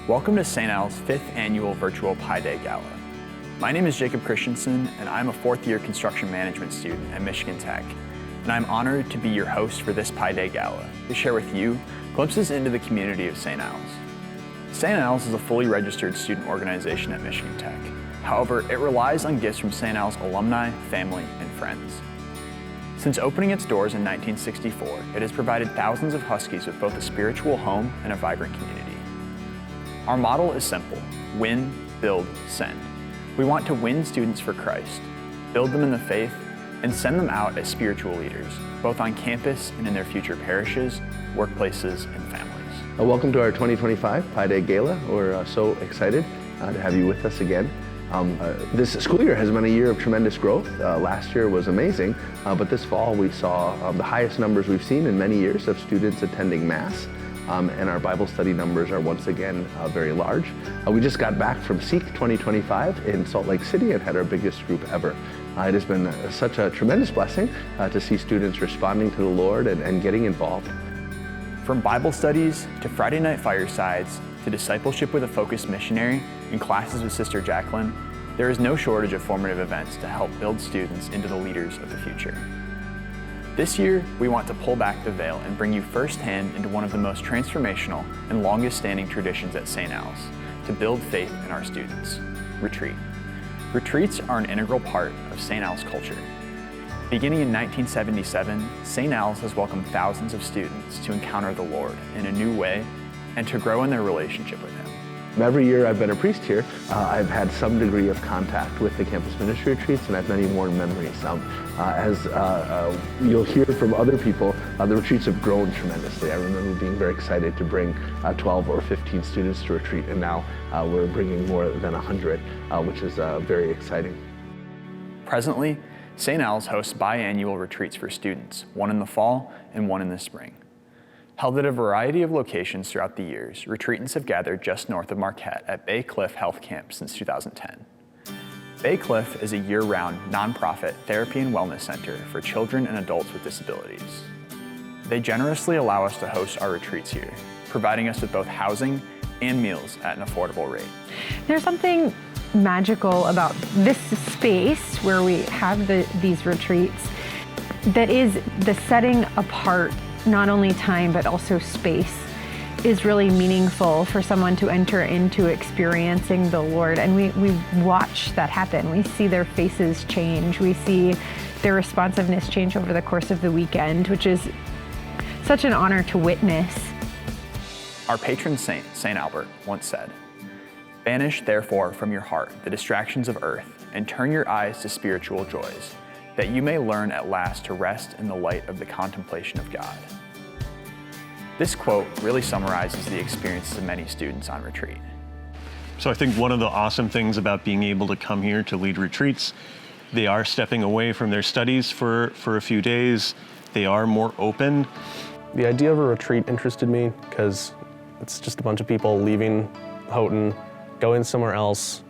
Welcome to St. Al's 5th Annual Virtual Pi Day Gala. My name is Jacob Christensen, and I'm a 4th-year construction management student at Michigan Tech, and I'm honored to be your host for this Pi Day Gala to share with you glimpses into the community of St. Al's. St. Al's is a fully registered student organization at Michigan Tech. However, it relies on gifts from St. Al's alumni, family, and friends. Since opening its doors in 1964, it has provided thousands of Huskies with both a spiritual home and a vibrant community. Our model is simple: win, build, send. We want to win students for Christ, build them in the faith, and send them out as spiritual leaders, both on campus and in their future parishes, workplaces, and families. Welcome to our 2025 Pi Day Gala. We're so excited to have you with us again. This school year has been a year of tremendous growth. Last year was amazing, but this fall we saw the highest numbers we've seen in many years of students attending Mass. And our Bible study numbers are once again very large. We just got back from Seek 2025 in Salt Lake City and had our biggest group ever. It has been such a tremendous blessing to see students responding to the Lord and getting involved. From Bible studies to Friday night firesides to discipleship with a focused missionary and classes with Sister Jacqueline, there is no shortage of formative events to help build students into the leaders of the future. This year, we want to pull back the veil and bring you firsthand into one of the most transformational and longest-standing traditions at St. Al's to build faith in our students: retreat. Retreats are an integral part of St. Al's culture. Beginning in 1977, St. Al's has welcomed thousands of students to encounter the Lord in a new way and to grow in their relationship with Him. Every year I've been a priest here, I've had some degree of contact with the campus ministry retreats, and I have many warm memories. As you'll hear from other people, the retreats have grown tremendously. I remember being very excited to bring 12 or 15 students to retreat, and now we're bringing more than 100, which is very exciting. Presently, St. Al's hosts biannual retreats for students, one in the fall and one in the spring. Held at a variety of locations throughout the years, retreatants have gathered just north of Marquette at Bay Cliff Health Camp since 2010. Bay Cliff is a year-round, nonprofit therapy and wellness center for children and adults with disabilities. They generously allow us to host our retreats here, providing us with both housing and meals at an affordable rate. There's something magical about this space where we have these retreats that is the setting apart. Not only time, but also space is really meaningful for someone to enter into experiencing the Lord. And we watch that happen. We see their faces change. We see their responsiveness change over the course of the weekend, which is such an honor to witness. Our patron saint, St. Albert, once said, "Banish therefore from your heart the distractions of earth and turn your eyes to spiritual joys, that you may learn at last to rest in the light of the contemplation of God." This quote really summarizes the experiences of many students on retreat. So I think one of the awesome things about being able to come here to lead retreats, they are stepping away from their studies for a few days. They are more open. The idea of a retreat interested me because it's just a bunch of people leaving Houghton, going somewhere else,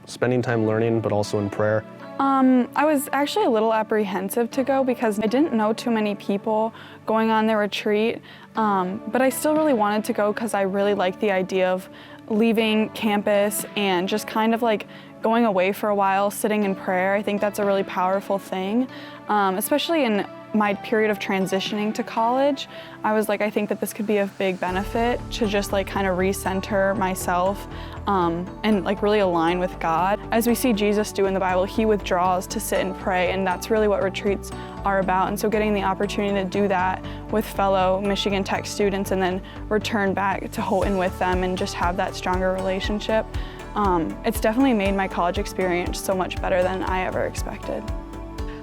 spending time learning, but also in prayer. I was actually a little apprehensive to go because I didn't know too many people going on their retreat, but I still really wanted to go because I really like the idea of leaving campus and just kind of like going away for a while, sitting in prayer. I think that's a really powerful thing, especially in my period of transitioning to college. I was like, I think that this could be of big benefit to just like kind of recenter myself and like really align with God. As we see Jesus do in the Bible, He withdraws to sit and pray, and that's really what retreats are about. And so getting the opportunity to do that with fellow Michigan Tech students and then return back to Houghton with them and just have that stronger relationship, it's definitely made my college experience so much better than I ever expected.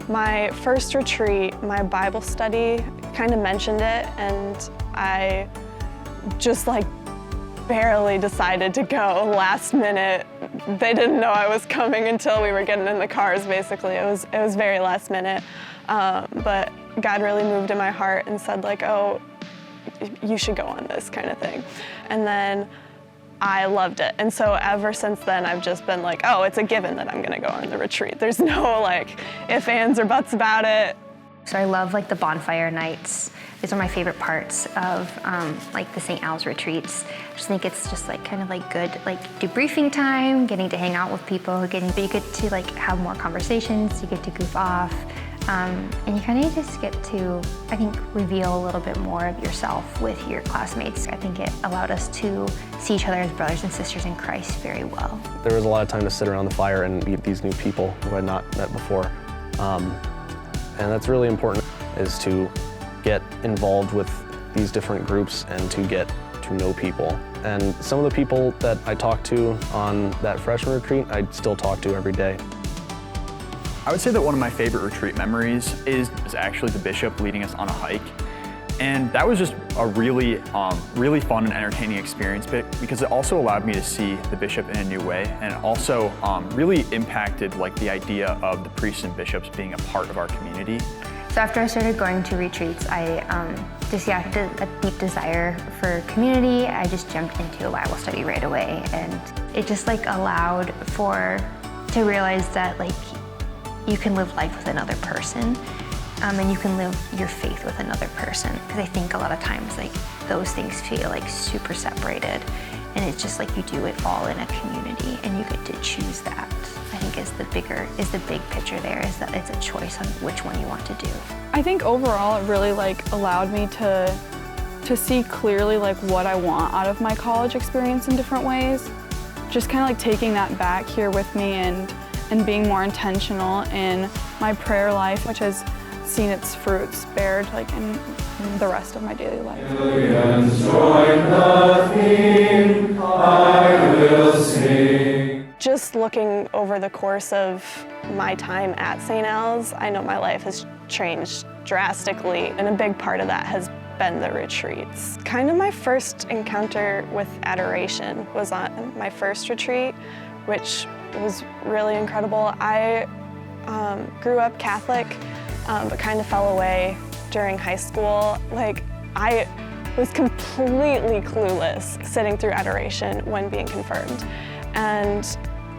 My first retreat, my Bible study kind of mentioned it, and I just like barely decided to go last minute. They didn't know I was coming until we were getting in the cars, basically. It was very last minute, but God really moved in my heart and said like, oh, you should go on this kind of thing. And then I loved it. And so ever since then, I've just been like, oh, it's a given that I'm gonna go on the retreat. There's no like ifs, ands, or buts about it. So I love like the bonfire nights. These are my favorite parts of like the St. Al's retreats. I just think it's just like kind of like good like debriefing time, getting to hang out with people, you get to like have more conversations, you get to goof off, and you kind of just get to, I think, reveal a little bit more of yourself with your classmates. I think it allowed us to see each other as brothers and sisters in Christ very well. There was a lot of time to sit around the fire and meet these new people who I had not met before. And that's really important, is to get involved with these different groups and to get to know people. And some of the people that I talked to on that freshman retreat, I still talk to every day. I would say that one of my favorite retreat memories is actually the bishop leading us on a hike. And that was just a really fun and entertaining experience because it also allowed me to see the bishop in a new way, and it also really impacted like the idea of the priests and bishops being a part of our community. So after I started going to retreats, I just had a deep desire for community. I just jumped into a Bible study right away, and it just like allowed to realize that like you can live life with another person, and you can live your faith with another person. Because I think a lot of times like those things feel like super separated, and it's just like you do it all in a community, and you get to choose that. I think is the big picture there, is that it's a choice on which one you want to do. I think overall it really like allowed me to see clearly like what I want out of my college experience in different ways. Just kind of like taking that back here with me and being more intentional in my prayer life, which has seen its fruits bared like in the rest of my daily life. Just looking over the course of my time at St. Al's, I know my life has changed drastically, and a big part of that has been the retreats. Kind of my first encounter with adoration was on my first retreat, which was really incredible. I grew up Catholic, but kind of fell away during high school. Like, I was completely clueless sitting through adoration when being confirmed. And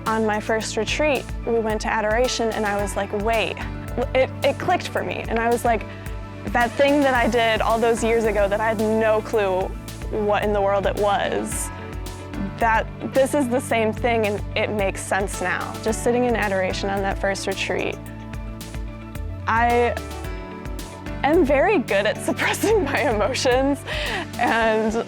on my first retreat, we went to adoration, and I was like, wait, it clicked for me. And I was like, that thing that I did all those years ago that I had no clue what in the world it was, that this is the same thing, and it makes sense now. Just sitting in adoration on that first retreat, I am very good at suppressing my emotions, and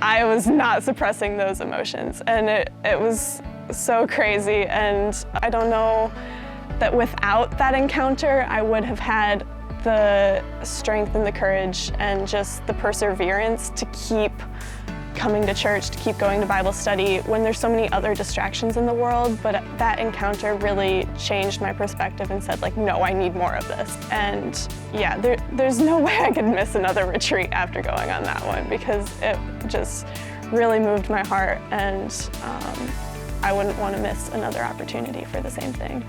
I was not suppressing those emotions, and it was so crazy. And I don't know that without that encounter, I would have had the strength and the courage and just the perseverance to keep coming to church, to keep going to Bible study when there's so many other distractions in the world. But that encounter really changed my perspective and said, like, no, I need more of this. And yeah, there's no way I could miss another retreat after going on that one, because it just really moved my heart, and I wouldn't want to miss another opportunity for the same thing.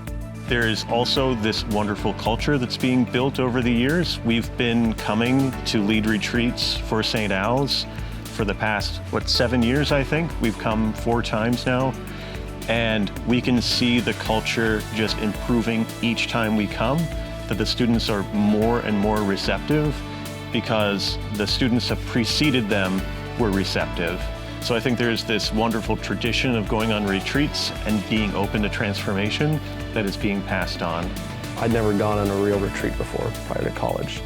There is also this wonderful culture that's being built over the years. We've been coming to lead retreats for St. Al's for the past, 7 years, I think. We've come 4 times now, and we can see the culture just improving each time we come, that the students are more and more receptive because the students have preceded them were receptive. So I think there's this wonderful tradition of going on retreats and being open to transformation that is being passed on. I'd never gone on a real retreat before prior to college.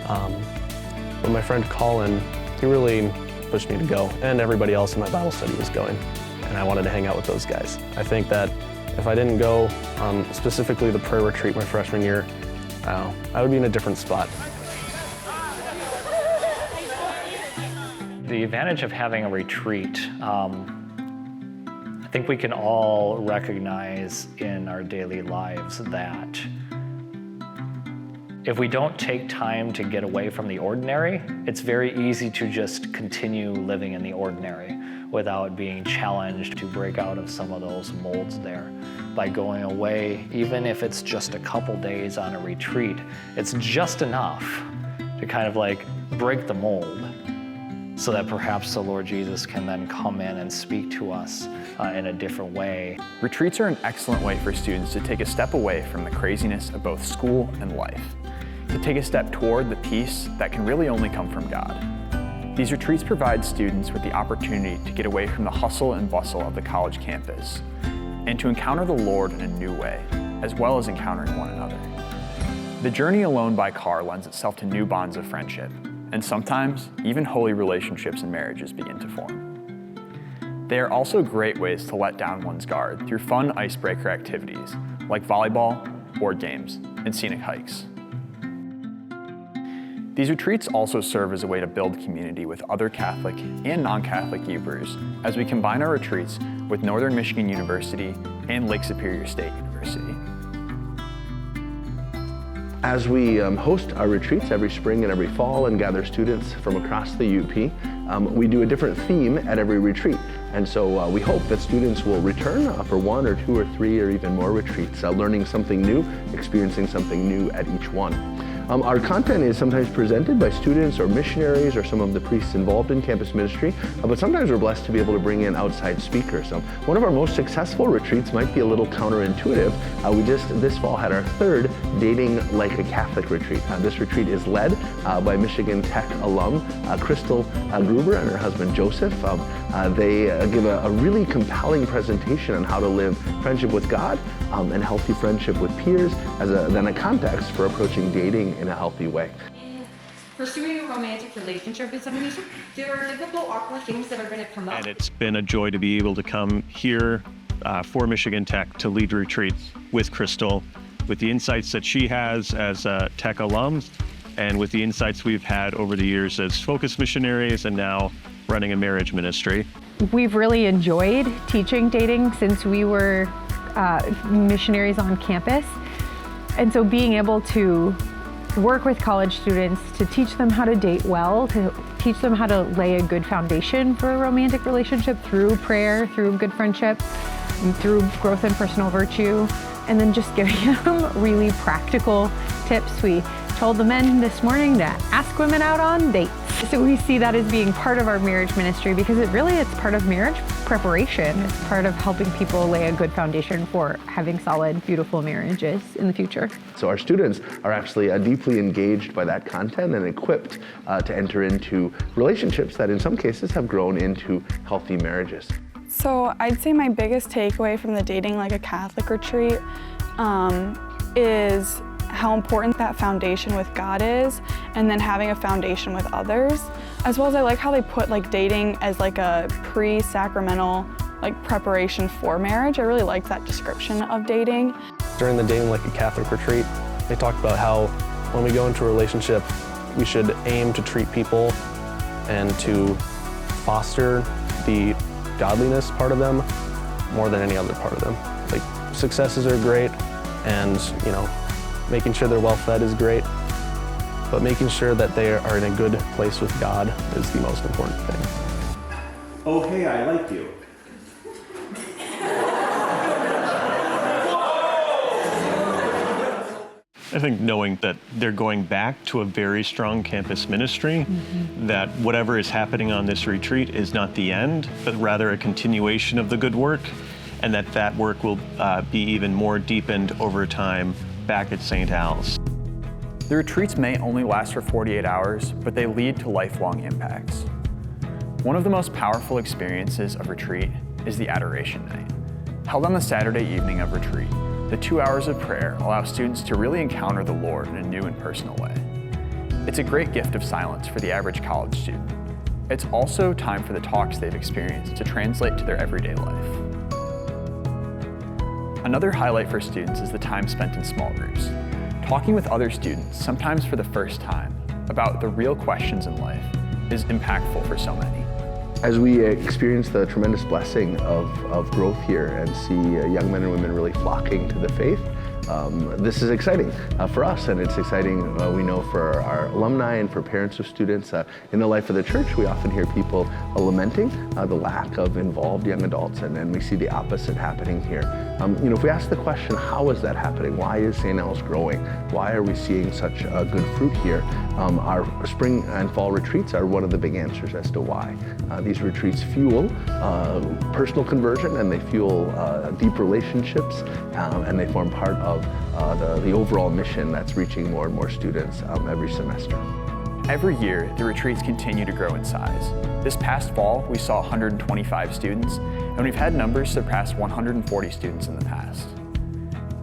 But my friend Colin, he really pushed me to go, and everybody else in my Bible study was going, and I wanted to hang out with those guys. I think that if I didn't go on specifically the prayer retreat my freshman year, I would be in a different spot. The advantage of having a retreat, I think we can all recognize in our daily lives that if we don't take time to get away from the ordinary, it's very easy to just continue living in the ordinary without being challenged to break out of some of those molds there. By going away, even if it's just a couple days on a retreat, it's just enough to kind of like break the mold, so that perhaps the Lord Jesus can then come in and speak to us in a different way. Retreats are an excellent way for students to take a step away from the craziness of both school and life. to take a step toward the peace that can really only come from God. These retreats provide students with the opportunity to get away from the hustle and bustle of the college campus and to encounter the Lord in a new way, as well as encountering one another. The journey alone by car lends itself to new bonds of friendship, and sometimes even holy relationships and marriages begin to form. They are also great ways to let down one's guard through fun icebreaker activities like volleyball, board games, and scenic hikes. These retreats also serve as a way to build community with other Catholic and non-Catholic Hebrews as we combine our retreats with Northern Michigan University and Lake Superior State University. As we host our retreats every spring and every fall and gather students from across the UP, we do a different theme at every retreat. And so we hope that students will return for 1 or 2 or 3 or even more retreats, learning something new, experiencing something new at each one. Our content is sometimes presented by students or missionaries or some of the priests involved in campus ministry, but sometimes we're blessed to be able to bring in outside speakers. One of our most successful retreats might be a little counterintuitive. We just this fall had our 3rd Dating Like a Catholic retreat. This retreat is led by Michigan Tech alum Crystal Gruber and her husband Joseph. They give a really compelling presentation on how to live friendship with God and healthy friendship with peers then a context for approaching dating in a healthy way. In pursuing a romantic relationship with somebody, there are difficult, awkward things that are going to come up. And it's been a joy to be able to come here for Michigan Tech to lead retreats with Crystal, with the insights that she has as a Tech alum, and with the insights we've had over the years as focus missionaries and now running a marriage ministry. We've really enjoyed teaching dating since we were missionaries on campus. And so being able to work with college students to teach them how to date well, to teach them how to lay a good foundation for a romantic relationship through prayer, through good friendship, and through growth in personal virtue, and then just giving them really practical tips. We told the men this morning to ask women out on dates. So we see that as being part of our marriage ministry because it's part of marriage preparation. It's part of helping people lay a good foundation for having solid, beautiful marriages in the future. So our students are actually deeply engaged by that content and equipped to enter into relationships that in some cases have grown into healthy marriages. So I'd say my biggest takeaway from the Dating Like a Catholic retreat is how important that foundation with God is, and then having a foundation with others. As well as I like how they put dating as a pre-sacramental preparation for marriage. I really like that description of dating. During the Dating Like a Catholic retreat, they talked about how when we go into a relationship, we should aim to treat people and to foster the godliness part of them more than any other part of them. Successes are great, and making sure they're well fed is great, but making sure that they are in a good place with God is the most important thing. Oh, hey, I like you. I think knowing that they're going back to a very strong campus ministry, that whatever is happening on this retreat is not the end, but rather a continuation of the good work, and that work will be even more deepened over time back at St. Al's. The retreats may only last for 48 hours, but they lead to lifelong impacts. One of the most powerful experiences of retreat is the Adoration Night. Held on the Saturday evening of retreat, the 2 hours of prayer allow students to really encounter the Lord in a new and personal way. It's a great gift of silence for the average college student. It's also time for the talks they've experienced to translate to their everyday life. Another highlight for students is the time spent in small groups, talking with other students, sometimes for the first time, about the real questions in life is impactful for so many. As we experience the tremendous blessing of growth here and see young men and women really flocking to the faith, this is exciting for us, and it's exciting, we know, for our alumni and for parents of students. In the life of the church, we often hear people lamenting the lack of involved young adults, and we see the opposite happening here. If we ask the question, how is that happening? Why is St. Al's growing? Why are we seeing such good fruit here? Our spring and fall retreats are one of the big answers as to why. These retreats fuel personal conversion, and they fuel deep relationships, and they form part of of the overall mission that's reaching more and more students every semester. Every year, the retreats continue to grow in size. This past fall, we saw 125 students, and we've had numbers surpass 140 students in the past.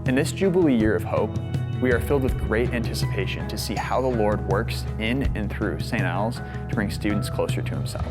In this Jubilee year of hope, we are filled with great anticipation to see how the Lord works in and through St. Al's to bring students closer to Himself.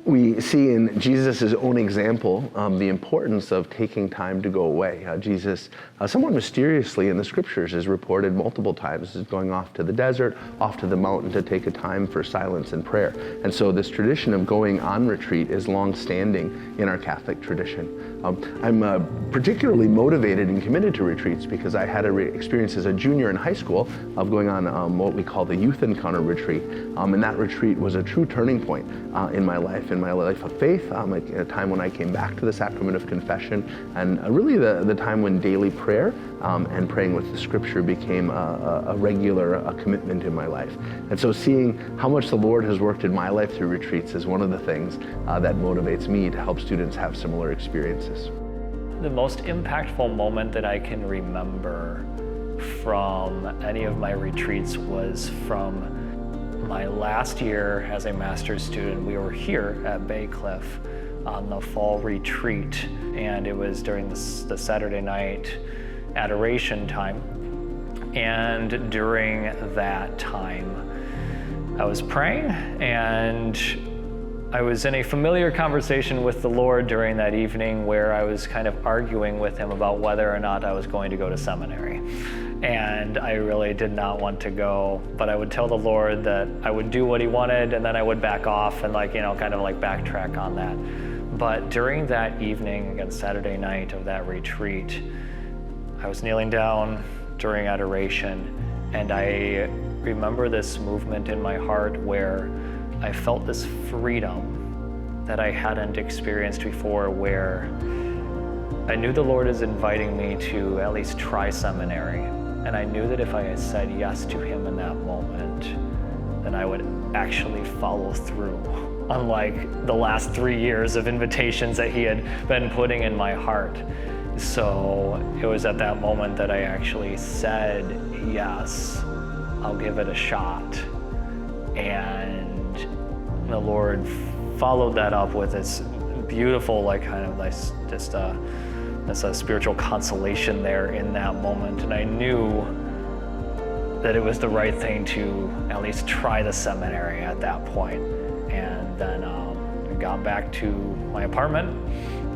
We see in Jesus' own example the importance of taking time to go away. Jesus, somewhat mysteriously in the scriptures, is reported multiple times as going off to the desert, off to the mountain to take a time for silence and prayer. And so this tradition of going on retreat is long-standing in our Catholic tradition. I'm particularly motivated and committed to retreats because I had an experience as a junior in high school of going on what we call the Youth Encounter Retreat. And that retreat was a true turning point in my life of faith, at a time when I came back to the sacrament of confession, and really the time when daily prayer and praying with the scripture became a regular commitment in my life. And so seeing how much the Lord has worked in my life through retreats is one of the things that motivates me to help students have similar experiences. The most impactful moment that I can remember from any of my retreats was from my last year as a master's student. We were here at Bay Cliff on the fall retreat, and it was during the Saturday night adoration time. And during that time, I was praying, and I was in a familiar conversation with the Lord during that evening where I was kind of arguing with Him about whether or not I was going to go to seminary. And I really did not want to go, but I would tell the Lord that I would do what He wanted, and then I would back off and kind of backtrack on that. But during that evening, again, Saturday night of that retreat, I was kneeling down during adoration, and I remember this movement in my heart where I felt this freedom that I hadn't experienced before, where I knew the Lord is inviting me to at least try seminary. And I knew that if I had said yes to Him in that moment, then I would actually follow through, unlike the last 3 years of invitations that He had been putting in my heart. So it was at that moment that I actually said, yes, I'll give it a shot. And the Lord followed that up with this beautiful, this spiritual consolation there in that moment. And I knew that it was the right thing to at least try the seminary at that point. And then I got back to my apartment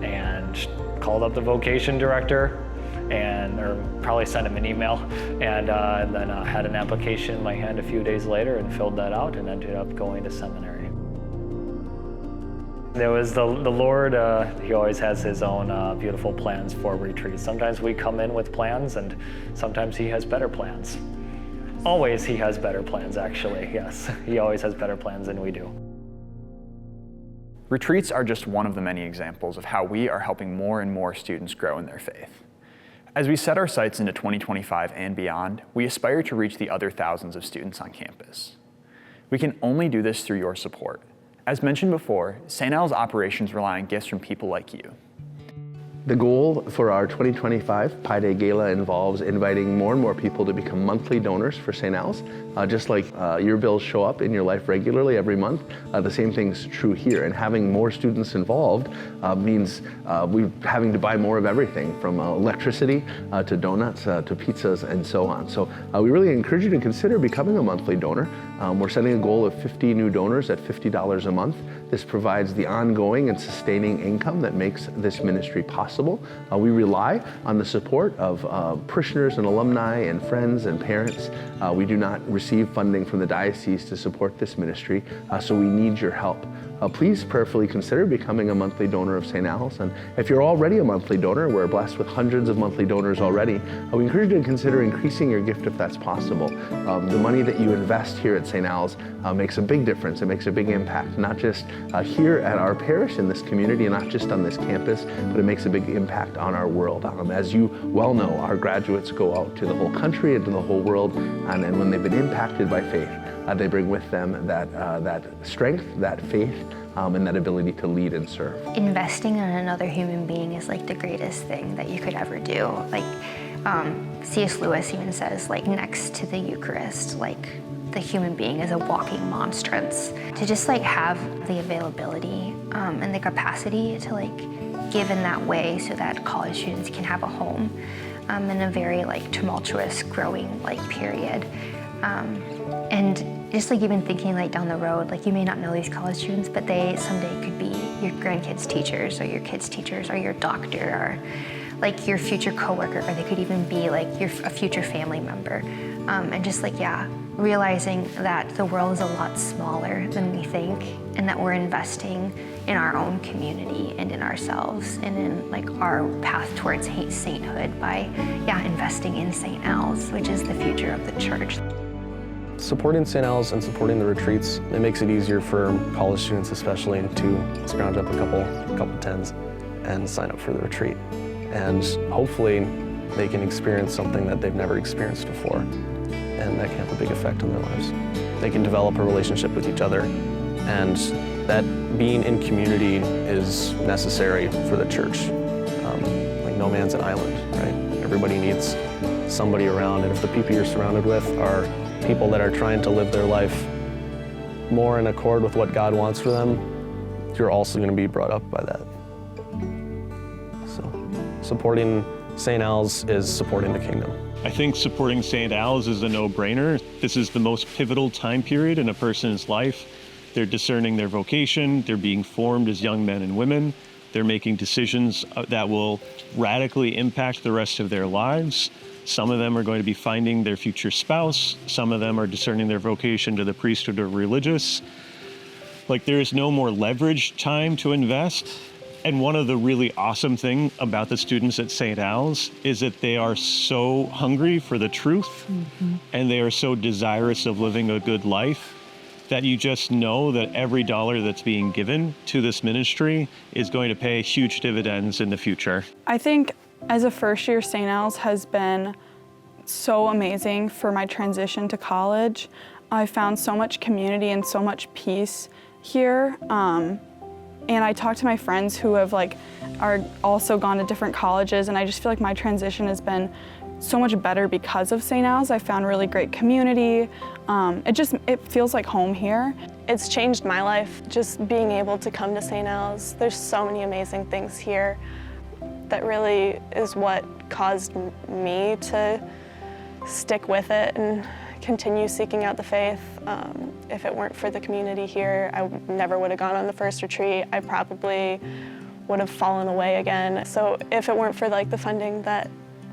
and called up the vocation director, or probably sent him an email, and then had an application in my hand a few days later and filled that out and ended up going to seminary. There was the Lord, He always has His own beautiful plans for retreats. Sometimes we come in with plans, and sometimes He has better plans. Always He has better plans, actually, yes. He always has better plans than we do. Retreats are just one of the many examples of how we are helping more and more students grow in their faith. As we set our sights into 2025 and beyond, we aspire to reach the other thousands of students on campus. We can only do this through your support. As mentioned before, St. Al's operations rely on gifts from people like you. The goal for our 2025 Pi Day Gala involves inviting more and more people to become monthly donors for St. Al's. Just like your bills show up in your life regularly every month, the same thing's true here. And having more students involved means we're having to buy more of everything, from electricity to donuts to pizzas and so on. So we really encourage you to consider becoming a monthly donor. We're setting a goal of 50 new donors at $50 a month. This provides the ongoing and sustaining income that makes this ministry possible. We rely on the support of parishioners and alumni and friends and parents. We do not receive funding from the diocese to support this ministry, so we need your help. Please prayerfully consider becoming a monthly donor of St. Al's. And if you're already a monthly donor, we're blessed with hundreds of monthly donors already. We encourage you to consider increasing your gift if that's possible. The money that you invest here at St. Al's makes a big difference. It makes a big impact, not just here at our parish in this community, and not just on this campus, but it makes a big impact on our world. As you well know, our graduates go out to the whole country and to the whole world, and when they've been impacted by faith, they bring with them that strength, that faith, and that ability to lead and serve. Investing in another human being is like the greatest thing that you could ever do. Like C.S. Lewis even says, like, next to the Eucharist, like, the human being is a walking monstrance. To just like have the availability and the capacity to like give in that way so that college students can have a home in a very like tumultuous growing like period. And just like even thinking like down the road, like you may not know these college students, but they someday could be your grandkids' teachers or your kids' teachers or your doctor or like your future coworker, or they could even be like a future family member. And just like, yeah, realizing that the world is a lot smaller than we think and that we're investing in our own community and in ourselves and in like our path towards sainthood by, yeah, investing in St. Al's, which is the future of the church. Supporting St. Al's and supporting the retreats, it makes it easier for college students especially to scrounge up a couple tens and sign up for the retreat. And hopefully they can experience something that they've never experienced before, and that can have a big effect on their lives. They can develop a relationship with each other, and that being in community is necessary for the church. Like no man's an island, right? Everybody needs somebody around, and if the people you're surrounded with are people that are trying to live their life more in accord with what God wants for them, you're also going to be brought up by that. So supporting St. Al's is supporting the kingdom. I think supporting St. Al's is a no-brainer. This is the most pivotal time period in a person's life. They're discerning their vocation, they're being formed as young men and women, they're making decisions that will radically impact the rest of their lives. Some of them are going to be finding their future spouse, some of them are discerning their vocation to the priesthood or religious. Like, there is no more leveraged time to invest. And one of the really awesome things about the students at St. Al's is that they are so hungry for the truth, and they are so desirous of living a good life that you just know that every dollar that's being given to this ministry is going to pay huge dividends in the future. I think as a first year, St. Al's has been so amazing for my transition to college. I found so much community and so much peace here. And I talked to my friends who have are also gone to different colleges, and I just feel like my transition has been so much better because of St. Al's. I found really great community. It feels like home here. It's changed my life, just being able to come to St. Al's. There's so many amazing things here that really is what caused me to stick with it and continue seeking out the faith. If it weren't for the community here, I never would have gone on the first retreat. I probably would have fallen away again. So if it weren't for the funding that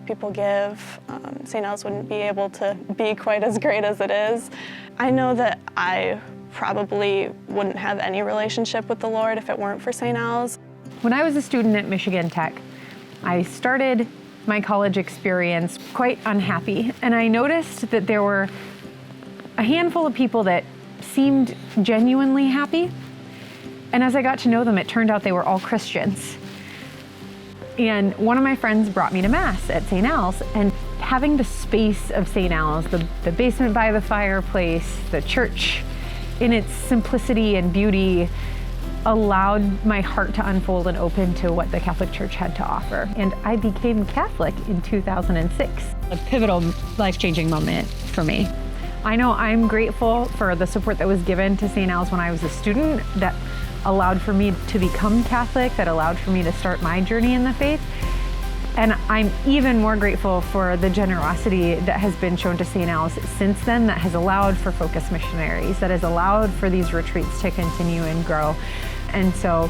people give, St. Al's wouldn't be able to be quite as great as it is. I know that I probably wouldn't have any relationship with the Lord if it weren't for St. Al's. When I was a student at Michigan Tech, I started my college experience quite unhappy, and I noticed that there were a handful of people that seemed genuinely happy, and as I got to know them, it turned out they were all Christians. And one of my friends brought me to Mass at St. Al's, and having the space of St. Al's, the basement by the fireplace, the church in its simplicity and beauty, allowed my heart to unfold and open to what the Catholic Church had to offer. And I became Catholic in 2006. A pivotal, life-changing moment for me. I know I'm grateful for the support that was given to St. Al's when I was a student that allowed for me to become Catholic, that allowed for me to start my journey in the faith. And I'm even more grateful for the generosity that has been shown to St. Al's since then, that has allowed for Focus Missionaries, that has allowed for these retreats to continue and grow. And so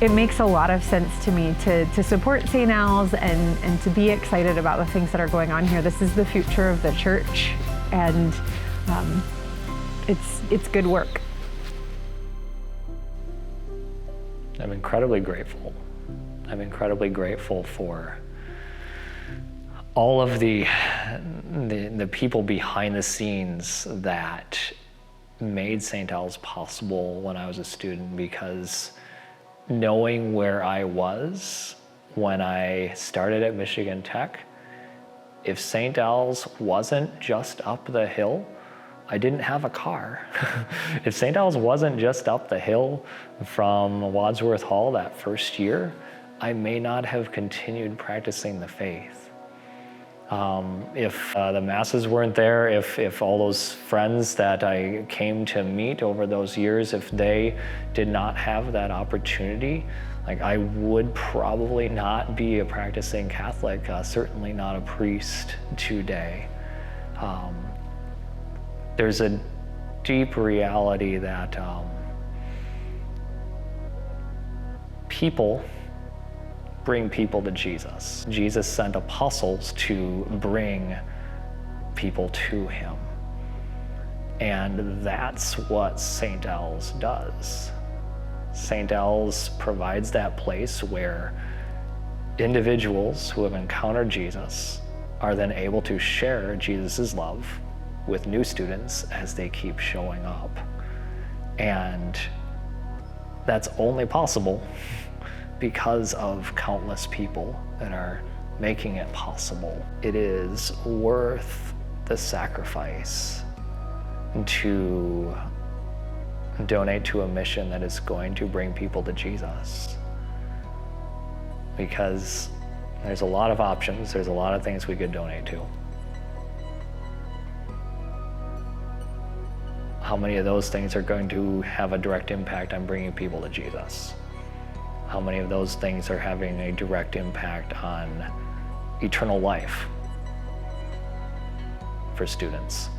it makes a lot of sense to me to support St. Al's and to be excited about the things that are going on here. This is the future of the church, and it's good work. I'm incredibly grateful. I'm incredibly grateful for all of the people behind the scenes that made St. Al's possible when I was a student, because knowing where I was when I started at Michigan Tech, if St. Al's wasn't just up the hill, I didn't have a car. If St. Al's wasn't just up the hill from Wadsworth Hall that first year, I may not have continued practicing the faith. If the masses weren't there, if all those friends that I came to meet over those years, if they did not have that opportunity, like I would probably not be a practicing Catholic, certainly not a priest today. There's a deep reality that people bring people to Jesus. Jesus sent apostles to bring people to him. And that's what St. Al's does. St. Al's provides that place where individuals who have encountered Jesus are then able to share Jesus' love with new students as they keep showing up. And that's only possible because of countless people that are making it possible. It is worth the sacrifice to donate to a mission that is going to bring people to Jesus. Because there's a lot of options, there's a lot of things we could donate to. How many of those things are going to have a direct impact on bringing people to Jesus? How many of those things are having a direct impact on eternal life for students?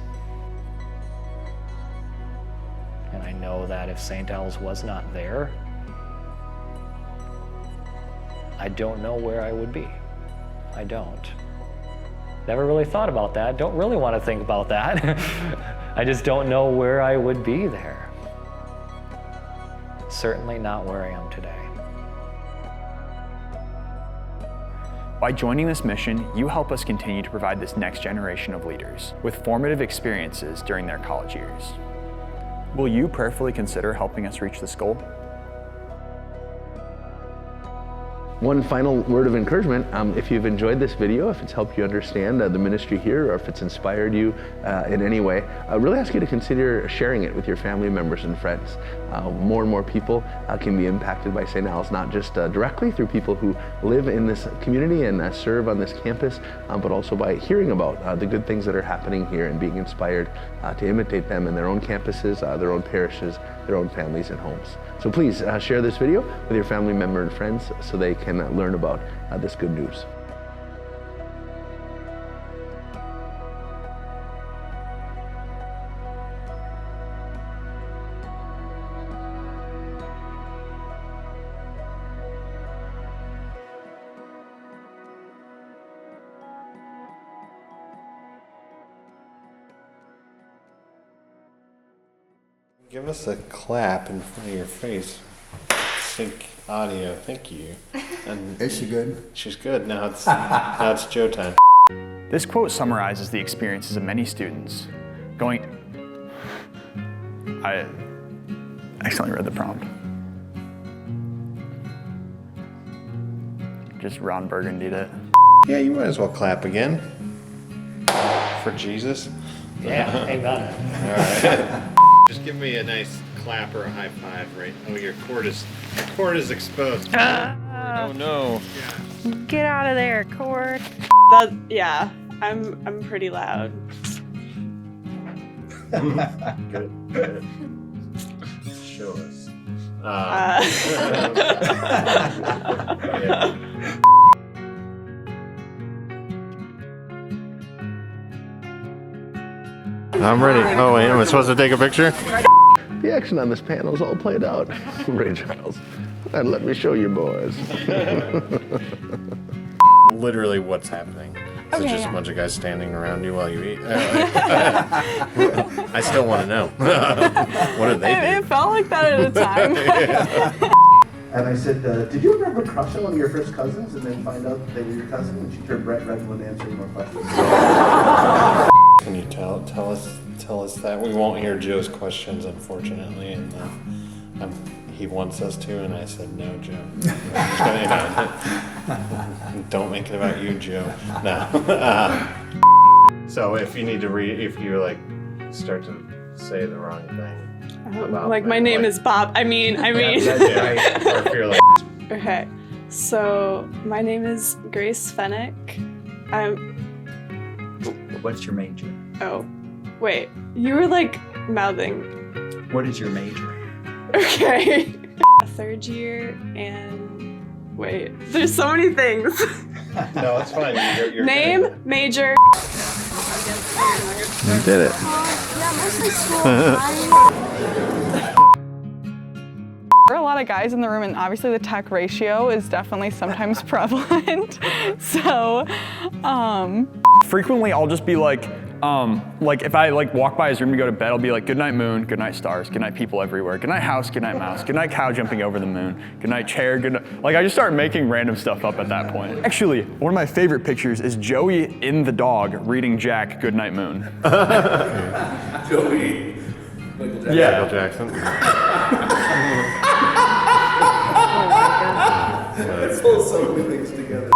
And I know that if St. Al's was not there, I don't know where I would be. I don't. Never really thought about that. Don't really want to think about that. I just don't know where I would be there. Certainly not where I am today. By joining this mission, you help us continue to provide this next generation of leaders with formative experiences during their college years. Will you prayerfully consider helping us reach this goal? One final word of encouragement, if you've enjoyed this video, if it's helped you understand the ministry here, or if it's inspired you in any way, I really ask you to consider sharing it with your family members and friends. More and more people can be impacted by St. Al's, not just directly through people who live in this community and serve on this campus, but also by hearing about the good things that are happening here and being inspired to imitate them in their own campuses, their own parishes, their own families and homes. So please share this video with your family member and friends so they can learn about this good news. Give us a clap in front of your face. Sync audio, thank you. And is she good? She's good. Now it's Joe time. This quote summarizes the experiences of many students going... I accidentally read the prompt. Just Ron Burgundy'd it. Yeah, you might as well clap again. For Jesus. Yeah, amen. All right. Just give me a nice clap or a high five, right? Oh, your cord is exposed. Oh no. Yeah. Get out of there, cord. Yeah, I'm pretty loud. Good. Show us. Yeah. I'm ready. Oh wait, am I supposed to take a picture? The action on this panel is all played out. Ray Giles. And let me show you, boys. Literally what's happening. Is it just a bunch of guys standing around you while you eat? I still want to know. What did they do? It felt like that at a time. And I said, did you ever have a crush on one of your first cousins and then find out that they were your cousin? And she turned bright red and wouldn't answer any more questions. Can you tell us that? We won't hear Joe's questions, unfortunately, and he wants us to, and I said, no, Joe. Don't make it about you, Joe. No. So if you need to if you're like start to say the wrong thing. About Like my name is Bob. I mean. Yeah, or if you're like, Okay, so my name is Grace Fennick. What's your major? Oh, wait, you were like mouthing. What is your major? Okay. A third year and wait, there's so many things. no, it's fine. You're Name, good. major. You did it. There are a lot of guys in the room, and obviously the tech ratio is definitely sometimes prevalent. So, Frequently, I'll just be like if I like walk by his room to go to bed, I'll be like, good night moon, good night stars, good night people everywhere, good night house, good night mouse, good night cow jumping over the moon, good night chair, good night. Like I just start making random stuff up at that point. Actually, one of my favorite pictures is Joey in the dog reading Jack, good night moon. Joey. Yeah. Michael Jackson. Let's pull so many things together.